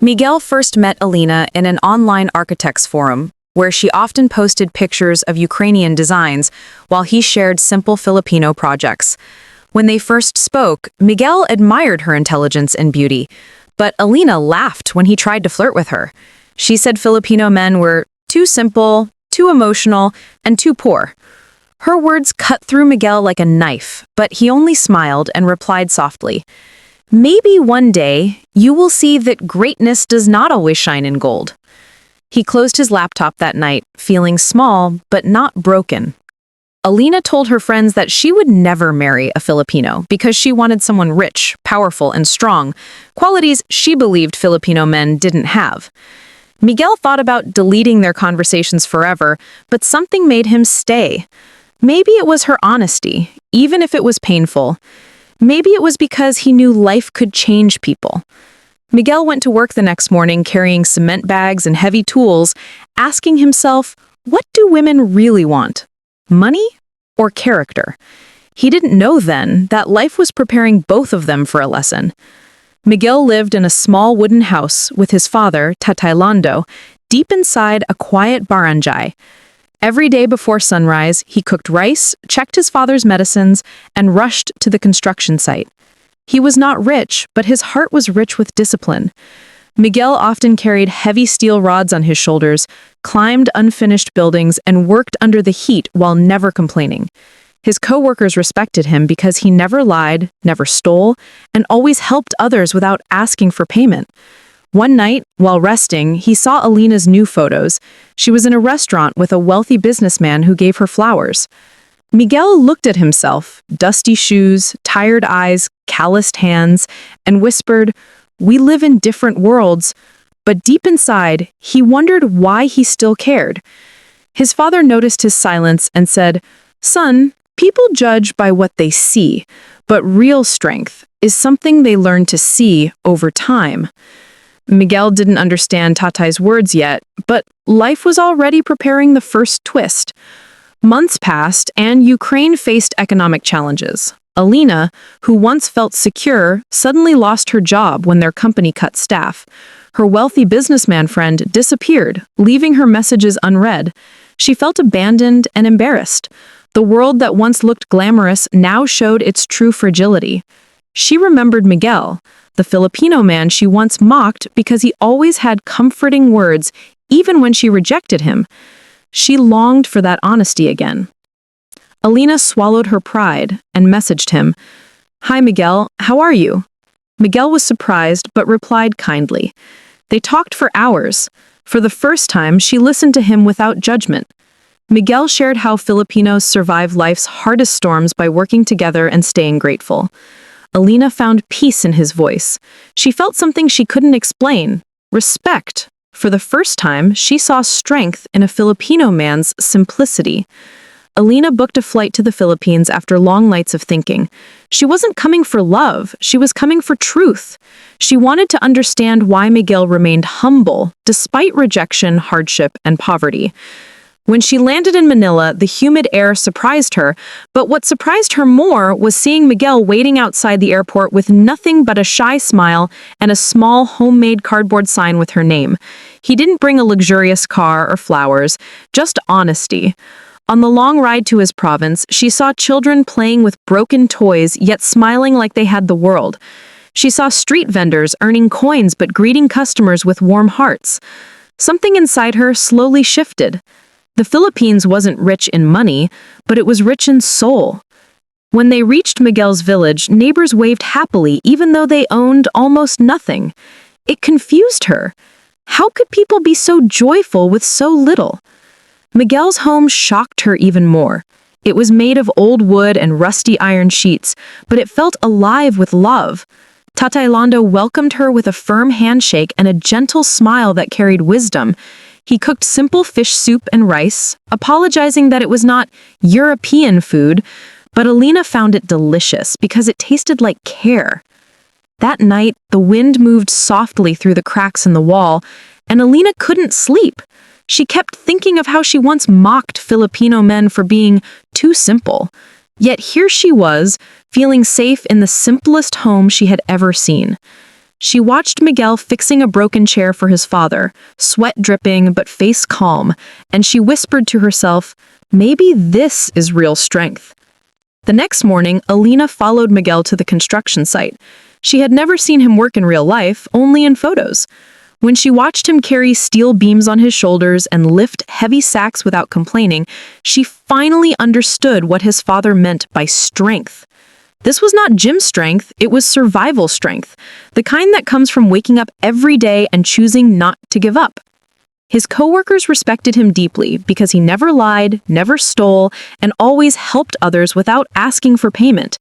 Miguel first met Alina in an online architects forum, where she often posted pictures of Ukrainian designs while he shared simple Filipino projects. When they first spoke, Miguel admired her intelligence and beauty, but Alina laughed when he tried to flirt with her. She said Filipino men were too simple, too emotional, and too poor. Her words cut through Miguel like a knife, but he only smiled and replied softly, "Maybe one day you will see that greatness does not always shine in gold." He closed his laptop that night, feeling small but not broken. Alina told her friends that she would never marry a Filipino because she wanted someone rich, powerful, and strong, qualities she believed Filipino men didn't have. Miguel thought about deleting their conversations forever, but something made him stay. Maybe it was her honesty, even if it was painful. Maybe it was because he knew life could change people. Miguel went to work the next morning carrying cement bags and heavy tools, asking himself, what do women really want? Money or character? He didn't know then that life was preparing both of them for a lesson. Miguel lived in a small wooden house with his father, Tatay Lando, deep inside a quiet barangay. Every day before sunrise, he cooked rice, checked his father's medicines, and rushed to the construction site. He was not rich, but his heart was rich with discipline. Miguel often carried heavy steel rods on his shoulders, climbed unfinished buildings, and worked under the heat while never complaining. His co-workers respected him because he never lied, never stole, and always helped others without asking for payment. One night, while resting, he saw Alina's new photos. She was in a restaurant with a wealthy businessman who gave her flowers. Miguel looked at himself, dusty shoes, tired eyes, calloused hands, and whispered, "We live in different worlds," but deep inside, he wondered why he still cared. His father noticed his silence and said, "Son, people judge by what they see, but real strength is something they learn to see over time." Miguel didn't understand Tatay's words yet, but life was already preparing the first twist. Months passed, and Ukraine faced economic challenges. Alina, who once felt secure, suddenly lost her job when their company cut staff. Her wealthy businessman friend disappeared, leaving her messages unread. She felt abandoned and embarrassed. The world that once looked glamorous now showed its true fragility. She remembered Miguel, the Filipino man she once mocked because he always had comforting words, even when she rejected him. She longed for that honesty again. Alina swallowed her pride and messaged him, "Hi Miguel, how are you?" Miguel was surprised but replied kindly. They talked for hours. For the first time, she listened to him without judgment. Miguel shared how Filipinos survive life's hardest storms by working together and staying grateful. Alina found peace in his voice. She felt something she couldn't explain, respect. For the first time, she saw strength in a Filipino man's simplicity. Alina booked a flight to the Philippines after long nights of thinking. She wasn't coming for love, she was coming for truth. She wanted to understand why Miguel remained humble, despite rejection, hardship, and poverty. When she landed in Manila, the humid air surprised her, but what surprised her more was seeing Miguel waiting outside the airport with nothing but a shy smile and a small homemade cardboard sign with her name. He didn't bring a luxurious car or flowers, just honesty. On the long ride to his province, she saw children playing with broken toys yet smiling like they had the world. She saw street vendors earning coins but greeting customers with warm hearts. Something inside her slowly shifted. The Philippines wasn't rich in money, but it was rich in soul. When they reached Miguel's village, neighbors waved happily even though they owned almost nothing. It confused her. How could people be so joyful with so little? Miguel's home shocked her even more. It was made of old wood and rusty iron sheets, but it felt alive with love. Tatay Lando welcomed her with a firm handshake and a gentle smile that carried wisdom. He cooked simple fish soup and rice, apologizing that it was not European food, but Alina found it delicious because it tasted like care. That night, the wind moved softly through the cracks in the wall, and Alina couldn't sleep. She kept thinking of how she once mocked Filipino men for being too simple. Yet here she was, feeling safe in the simplest home she had ever seen. She watched Miguel fixing a broken chair for his father, sweat dripping but face calm, and she whispered to herself, maybe this is real strength. The next morning, Alina followed Miguel to the construction site. She had never seen him work in real life, only in photos. When she watched him carry steel beams on his shoulders and lift heavy sacks without complaining, she finally understood what his father meant by strength. This was not gym strength, it was survival strength, the kind that comes from waking up every day and choosing not to give up. His coworkers respected him deeply because he never lied, never stole, and always helped others without asking for payment.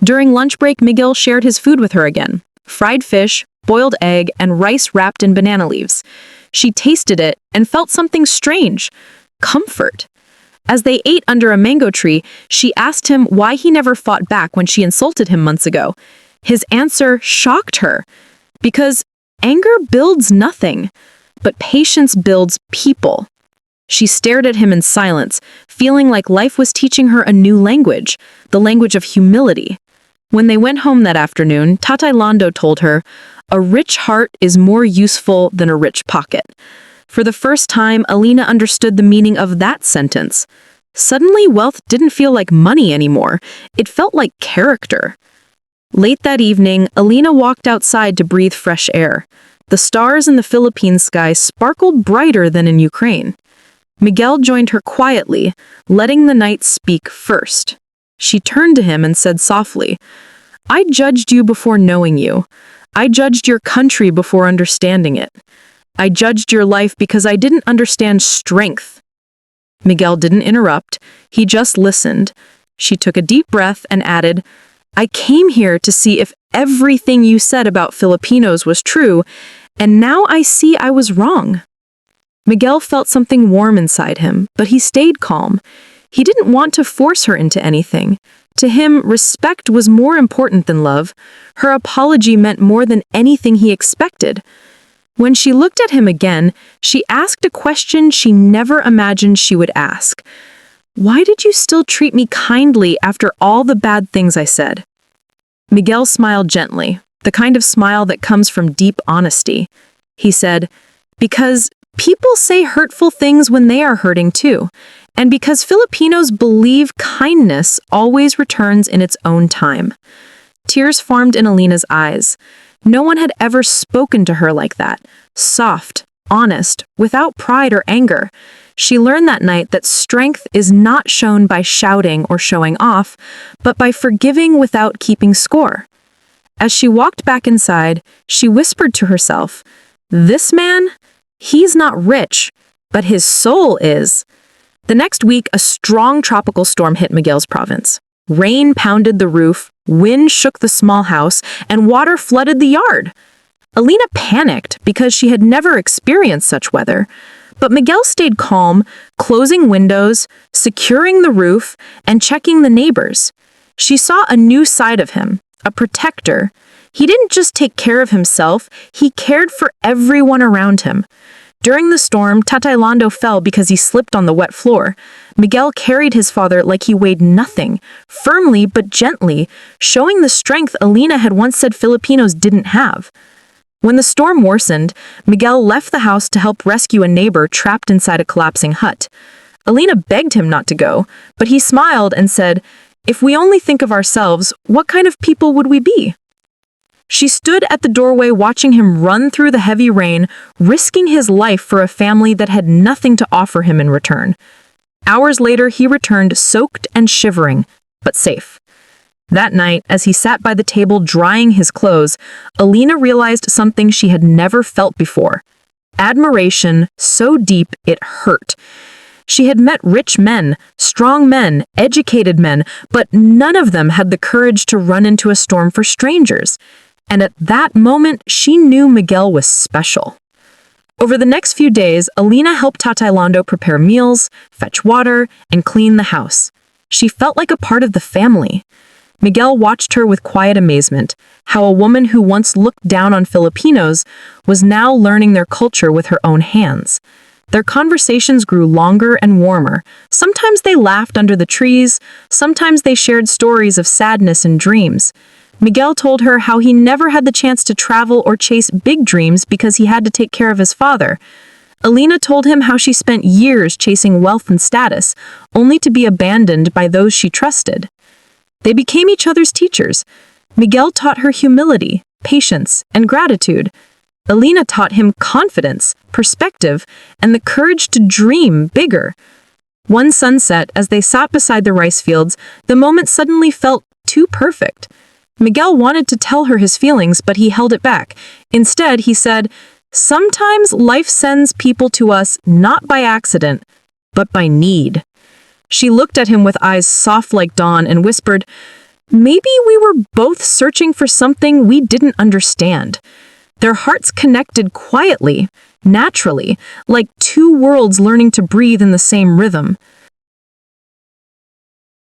During lunch break, Miguel shared his food with her again: fried fish, boiled egg, and rice wrapped in banana leaves. She tasted it and felt something strange: comfort. As they ate under a mango tree, she asked him why he never fought back when she insulted him months ago. His answer shocked her. Because anger builds nothing, but patience builds people. She stared at him in silence, feeling like life was teaching her a new language, the language of humility. When they went home that afternoon, Tatay Lando told her, "A rich heart is more useful than a rich pocket." For the first time, Alina understood the meaning of that sentence. Suddenly, wealth didn't feel like money anymore. It felt like character. Late that evening, Alina walked outside to breathe fresh air. The stars in the Philippine sky sparkled brighter than in Ukraine. Miguel joined her quietly, letting the night speak first. She turned to him and said softly, "I judged you before knowing you. I judged your country before understanding it. I judged your life because I didn't understand strength." Miguel didn't interrupt. He just listened. She took a deep breath and added, "I came here to see if everything you said about Filipinos was true, and now I see I was wrong." Miguel felt something warm inside him, but he stayed calm. He didn't want to force her into anything. To him, respect was more important than love. Her apology meant more than anything he expected. When she looked at him again, she asked a question she never imagined she would ask. "Why did you still treat me kindly after all the bad things I said?" Miguel smiled gently, the kind of smile that comes from deep honesty. He said, "Because people say hurtful things when they are hurting too, and because Filipinos believe kindness always returns in its own time." Tears formed in Alina's eyes. No one had ever spoken to her like that, soft, honest, without pride or anger. She learned that night that strength is not shown by shouting or showing off, but by forgiving without keeping score. As she walked back inside, she whispered to herself, "This man, he's not rich, but his soul is." The next week, a strong tropical storm hit Miguel's province. Rain pounded the roof, wind shook the small house, and water flooded the yard. Alina panicked because she had never experienced such weather. But Miguel stayed calm, closing windows, securing the roof, and checking the neighbors. She saw a new side of him, a protector. He didn't just take care of himself, he cared for everyone around him. During the storm, Tatay Lando fell because he slipped on the wet floor. Miguel carried his father like he weighed nothing, firmly but gently, showing the strength Alina had once said Filipinos didn't have. When the storm worsened, Miguel left the house to help rescue a neighbor trapped inside a collapsing hut. Alina begged him not to go, but he smiled and said, "If we only think of ourselves, what kind of people would we be?" She stood at the doorway watching him run through the heavy rain, risking his life for a family that had nothing to offer him in return. Hours later, he returned soaked and shivering, but safe. That night, as he sat by the table drying his clothes, Alina realized something she had never felt before. Admiration so deep it hurt. She had met rich men, strong men, educated men, but none of them had the courage to run into a storm for strangers. And at that moment, she knew Miguel was special. Over the next few days, Alina helped Tatay Lando prepare meals, fetch water, and clean the house. She felt like a part of the family. Miguel watched her with quiet amazement, how a woman who once looked down on Filipinos was now learning their culture with her own hands. Their conversations grew longer and warmer. Sometimes they laughed under the trees, sometimes they shared stories of sadness and dreams. Miguel told her how he never had the chance to travel or chase big dreams because he had to take care of his father. Alina told him how she spent years chasing wealth and status, only to be abandoned by those she trusted. They became each other's teachers. Miguel taught her humility, patience, and gratitude. Alina taught him confidence, perspective, and the courage to dream bigger. One sunset, as they sat beside the rice fields, the moment suddenly felt too perfect. Miguel wanted to tell her his feelings, but he held it back. Instead, he said, "Sometimes life sends people to us not by accident, but by need." She looked at him with eyes soft like dawn and whispered, "Maybe we were both searching for something we didn't understand." Their hearts connected quietly, naturally, like two worlds learning to breathe in the same rhythm.